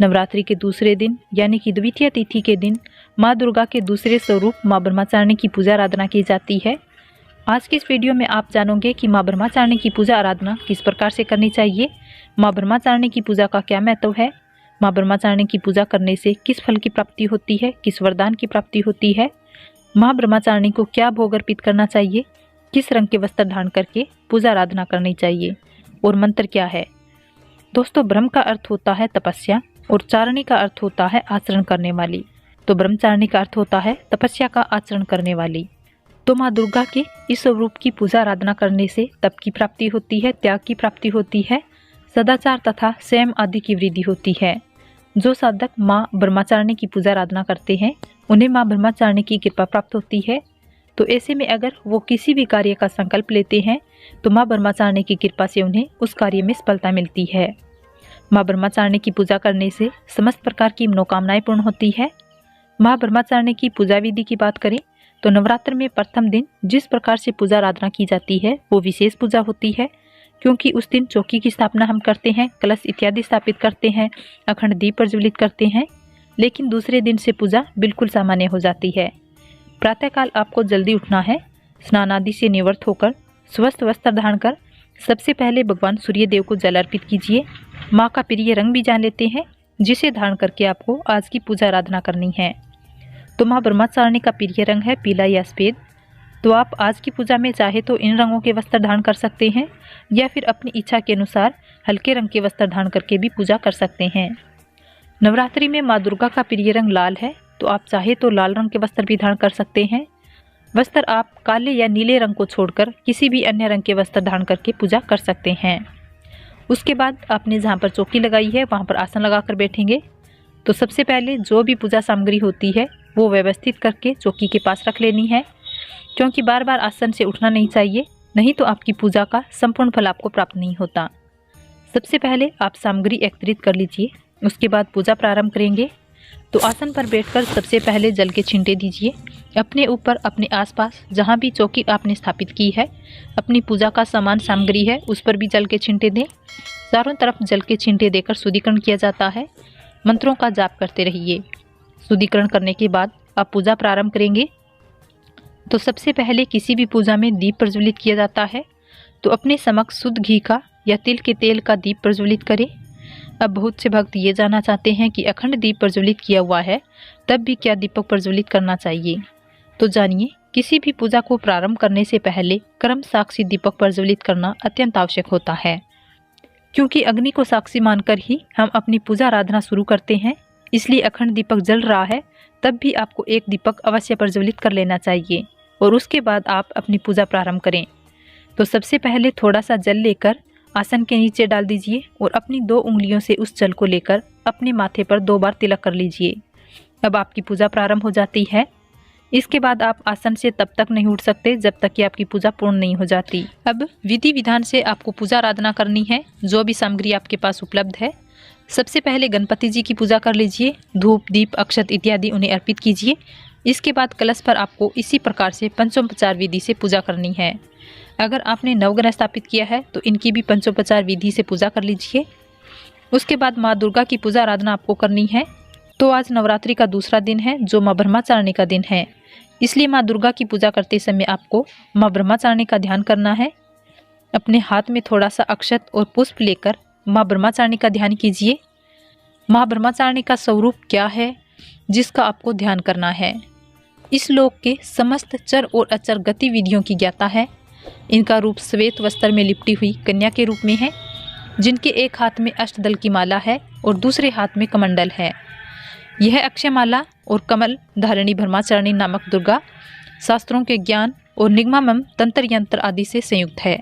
नवरात्रि के दूसरे दिन यानी कि द्वितीय तिथि के दिन माँ दुर्गा के दूसरे स्वरूप माँ ब्रह्मचारिणी की पूजा आराधना की जाती है। आज की इस वीडियो में आप जानोगे कि माँ ब्रह्मचारिणी की पूजा आराधना किस प्रकार से करनी चाहिए, माँ ब्रह्मचारिणी की पूजा का क्या महत्व है, माँ ब्रह्मचारिणी की पूजा करने से किस फल की प्राप्ति होती है, किस वरदान की प्राप्ति होती है, माँ ब्रह्मचारिणी को क्या भोग अर्पित करना चाहिए, किस रंग के वस्त्र धारण करके पूजा आराधना करनी चाहिए और मंत्र क्या है। दोस्तों, ब्रह्म का अर्थ होता है तपस्या और चारिणी का अर्थ होता है आचरण करने वाली। तो ब्रह्मचारिणी का अर्थ होता है तपस्या का आचरण करने वाली। तो माँ दुर्गा के इस स्वरूप की पूजा आराधना करने से तप की प्राप्ति होती है, त्याग की प्राप्ति होती है, सदाचार तथा संयम आदि की वृद्धि होती है। जो साधक माँ ब्रह्मचारिणी की पूजा आराधना करते हैं उन्हें माँ ब्रह्मचारिणी की कृपा प्राप्त होती है। तो ऐसे में अगर वो किसी भी कार्य का संकल्प लेते हैं तो माँ ब्रह्मचारिणी की कृपा से उन्हें उस कार्य में सफलता मिलती है। माँ ब्रह्मचारिणी की पूजा करने से समस्त प्रकार की मनोकामनाएं पूर्ण होती है। माँ ब्रह्मचारिणी की पूजा विधि की बात करें तो नवरात्र में प्रथम दिन जिस प्रकार से पूजा आराधना की जाती है वो विशेष पूजा होती है, क्योंकि उस दिन चौकी की स्थापना हम करते हैं, कलश इत्यादि स्थापित करते हैं, अखंड दीप प्रज्वलित करते हैं। लेकिन दूसरे दिन से पूजा बिल्कुल सामान्य हो जाती है। प्रातःकाल आपको जल्दी उठना है, स्नान आदि से निवृत्त होकर स्वस्थ वस्त्र धारण कर सबसे पहले भगवान सूर्य देव को जल अर्पित कीजिए। माँ का प्रिय रंग भी जान लेते हैं जिसे धारण करके आपको आज की पूजा आराधना करनी है। तो माँ ब्रह्मचारिणी का प्रिय रंग है पीला या सफेद। तो आप आज की पूजा में चाहे तो इन रंगों के वस्त्र धारण कर सकते हैं या फिर अपनी इच्छा के अनुसार हल्के रंग के वस्त्र धारण करके भी पूजा कर सकते हैं। नवरात्रि में माँ दुर्गा का प्रिय रंग लाल है, तो आप चाहे तो लाल रंग के वस्त्र भी धारण कर सकते हैं। वस्त्र आप काले या नीले रंग को छोड़कर किसी भी अन्य रंग के वस्त्र धारण करके पूजा कर सकते हैं। उसके बाद आपने जहाँ पर चौकी लगाई है वहाँ पर आसन लगाकर बैठेंगे। तो सबसे पहले जो भी पूजा सामग्री होती है वो व्यवस्थित करके चौकी के पास रख लेनी है, क्योंकि बार बार आसन से उठना नहीं चाहिए, नहीं तो आपकी पूजा का संपूर्ण फल आपको प्राप्त नहीं होता। सबसे पहले आप सामग्री एकत्रित कर लीजिए, उसके बाद पूजा प्रारंभ करेंगे। तो आसन पर बैठकर सबसे पहले जल के छींटे दीजिए अपने ऊपर, अपने आसपास जहाँ भी चौकी आपने स्थापित की है, अपनी पूजा का सामान सामग्री है उस पर भी जल के छींटे दें। चारों तरफ जल के छींटे देकर शुद्धिकरण किया जाता है। मंत्रों का जाप करते रहिए। शुद्धिकरण करने के बाद आप पूजा प्रारंभ करेंगे। तो सबसे पहले किसी भी पूजा में दीप प्रज्वलित किया जाता है, तो अपने समक्ष शुद्ध घी का या तिल के तेल का दीप प्रज्वलित करें। अब बहुत से भक्त ये जानना चाहते हैं कि अखंड दीप प्रज्वलित किया हुआ है तब भी क्या दीपक प्रज्वलित करना चाहिए। तो जानिए, किसी भी पूजा को प्रारंभ करने से पहले क्रम साक्षी दीपक प्रज्वलित करना अत्यंत आवश्यक होता है, क्योंकि अग्नि को साक्षी मानकर ही हम अपनी पूजा आराधना शुरू करते हैं। इसलिए अखंड दीपक जल रहा है तब भी आपको एक दीपक अवश्य प्रज्वलित कर लेना चाहिए और उसके बाद आप अपनी पूजा प्रारंभ करें। तो सबसे पहले थोड़ा सा जल लेकर आसन के नीचे डाल दीजिए और अपनी 2 उंगलियों से उस जल को लेकर अपने माथे पर 2 बार तिलक कर लीजिए। अब आपकी पूजा प्रारंभ हो जाती है। इसके बाद आप आसन से तब तक नहीं उठ सकते जब तक कि आपकी पूजा पूर्ण नहीं हो जाती। अब विधि विधान से आपको पूजा आराधना करनी है। जो भी सामग्री आपके पास उपलब्ध है, सबसे पहले गणपति जी की पूजा कर लीजिए। धूप, दीप, अक्षत इत्यादि उन्हें अर्पित कीजिए। इसके बाद कलश पर आपको इसी प्रकार से पंचोपचार विधि से पूजा करनी है। अगर आपने नवग्रह स्थापित किया है तो इनकी भी पंचोपचार विधि से पूजा कर लीजिए। उसके बाद माँ दुर्गा की पूजा आराधना आपको करनी है। तो आज नवरात्रि का दूसरा दिन है जो माँ ब्रह्मचारिणी का दिन है, इसलिए माँ दुर्गा की पूजा करते समय आपको माँ ब्रह्मचारिणी का ध्यान करना है। अपने हाथ में थोड़ा सा अक्षत और पुष्प लेकर माँ ब्रह्मचारिणी का ध्यान कीजिए। माँ ब्रह्मचारिणी का स्वरूप क्या है जिसका आपको ध्यान करना है। इस लोक के समस्त चर और अचर गतिविधियों की ज्ञाता है। इनका रूप श्वेत वस्त्र में लिपटी हुई कन्या के रूप में है, जिनके एक हाथ में अष्टदल की माला है और दूसरे हाथ में कमंडल है। यह अक्षयमाला और कमल धारिणी ब्रह्मचारिणी नामक दुर्गा शास्त्रों के ज्ञान और निगमामम तंत्र यंत्र आदि से संयुक्त है।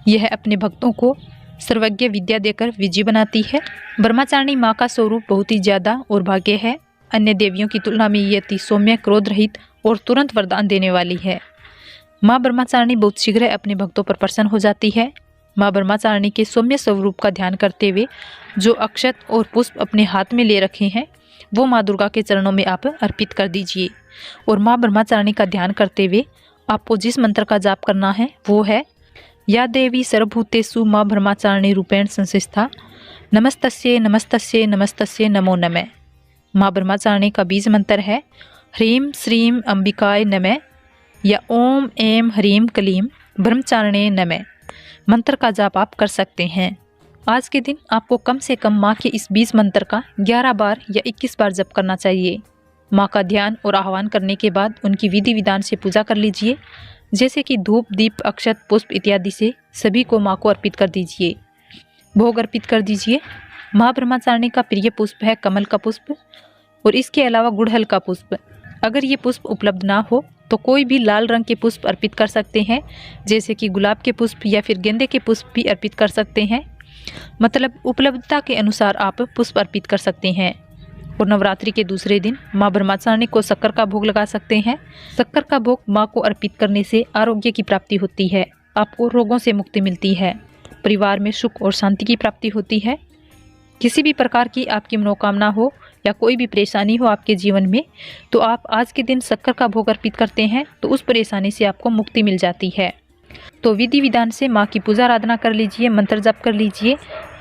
यह अपने भक्तों को सर्वज्ञ विद्या देकर विजयी बनाती है। ब्रह्मचारिणी माँ का स्वरूप बहुत ही ज्यादा और भाग्य है। अन्य देवियों की तुलना में ये अति सौम्य, क्रोध रहित और तुरंत वरदान देने वाली है। माँ ब्रह्मचारिणी बहुत शीघ्र अपने भक्तों पर प्रसन्न हो जाती है। माँ ब्रह्मचारिणी के सौम्य स्वरूप का ध्यान करते हुए जो अक्षत और पुष्प अपने हाथ में ले रखे हैं वो माँ दुर्गा के चरणों में आप अर्पित कर दीजिए। और माँ ब्रह्मचारिणी का ध्यान करते हुए आपको जिस मंत्र का जाप करना है वो है या देवी सर्वभूतेषु माँ ब्रह्मचारिणी रूपेण संस्थिता नमस्तस्ये नमस्तस्ये नमस्तस्ये नमो नमः। माँ ब्रह्मचारिणी का बीज मंत्र है ह्रीं श्रीं अंबिकाय नमः या ओम ऐं ह्रीं क्लीं ब्रह्मचारिणे नमः। मंत्र का जाप आप कर सकते हैं। आज के दिन आपको कम से कम माँ के इस बीज मंत्र का 11 बार या 21 बार जप करना चाहिए। माँ का ध्यान और आह्वान करने के बाद उनकी विधि विधान से पूजा कर लीजिए, जैसे कि धूप, दीप, अक्षत, पुष्प इत्यादि से सभी को माँ को अर्पित कर दीजिए। भोग अर्पित कर दीजिए। माँ ब्रह्मचारिणी का प्रिय पुष्प है कमल का पुष्प और इसके अलावा गुड़हल का पुष्प। अगर ये पुष्प उपलब्ध ना हो तो कोई भी लाल रंग के पुष्प अर्पित कर सकते हैं, जैसे कि गुलाब के पुष्प या फिर गेंदे के पुष्प भी अर्पित कर सकते हैं। मतलब उपलब्धता के अनुसार आप पुष्प अर्पित कर सकते हैं। और नवरात्रि के दूसरे दिन माँ ब्रह्मचारिणी को शक्कर का भोग लगा सकते हैं। शक्कर का भोग माँ को अर्पित करने से आरोग्य की प्राप्ति होती है, आपको रोगों से मुक्ति मिलती है, परिवार में सुख और शांति की प्राप्ति होती है। किसी भी प्रकार की आपकी मनोकामना हो या कोई भी परेशानी हो आपके जीवन में, तो आप आज के दिन शक्कर का भोग अर्पित करते हैं तो उस परेशानी से आपको मुक्ति मिल जाती है। तो विधि विधान से माँ की पूजा आराधना कर लीजिए, मंत्र जप कर लीजिए।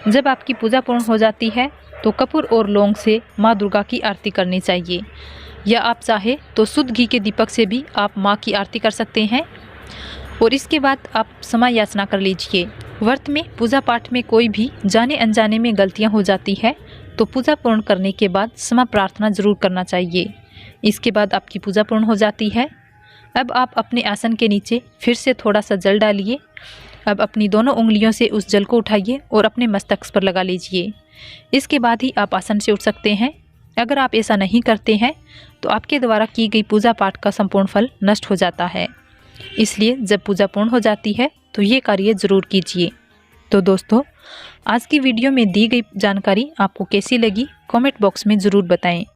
जब आपकी पूजा पूर्ण हो जाती है तो कपूर और लौंग से माँ दुर्गा की आरती करनी चाहिए, या आप चाहे तो शुद्ध घी के दीपक से भी आप माँ की आरती कर सकते हैं। और इसके बाद आप क्षमा याचना कर लीजिए। व्रत में पूजा पाठ में कोई भी जाने अनजाने में गलतियां हो जाती है तो पूजा पूर्ण करने के बाद क्षमा प्रार्थना जरूर करना चाहिए। इसके बाद आपकी पूजा पूर्ण हो जाती है। अब आप अपने आसन के नीचे फिर से थोड़ा सा जल डालिए। अब अपनी दोनों उंगलियों से उस जल को उठाइए और अपने मस्तक पर लगा लीजिए। इसके बाद ही आप आसन से उठ सकते हैं। अगर आप ऐसा नहीं करते हैं तो आपके द्वारा की गई पूजा पाठ का संपूर्ण फल नष्ट हो जाता है। इसलिए जब पूजा पूर्ण हो जाती है तो ये कार्य ज़रूर कीजिए। तो दोस्तों, आज की वीडियो में दी गई जानकारी आपको कैसी लगी, कमेंट बॉक्स में ज़रूर बताएं।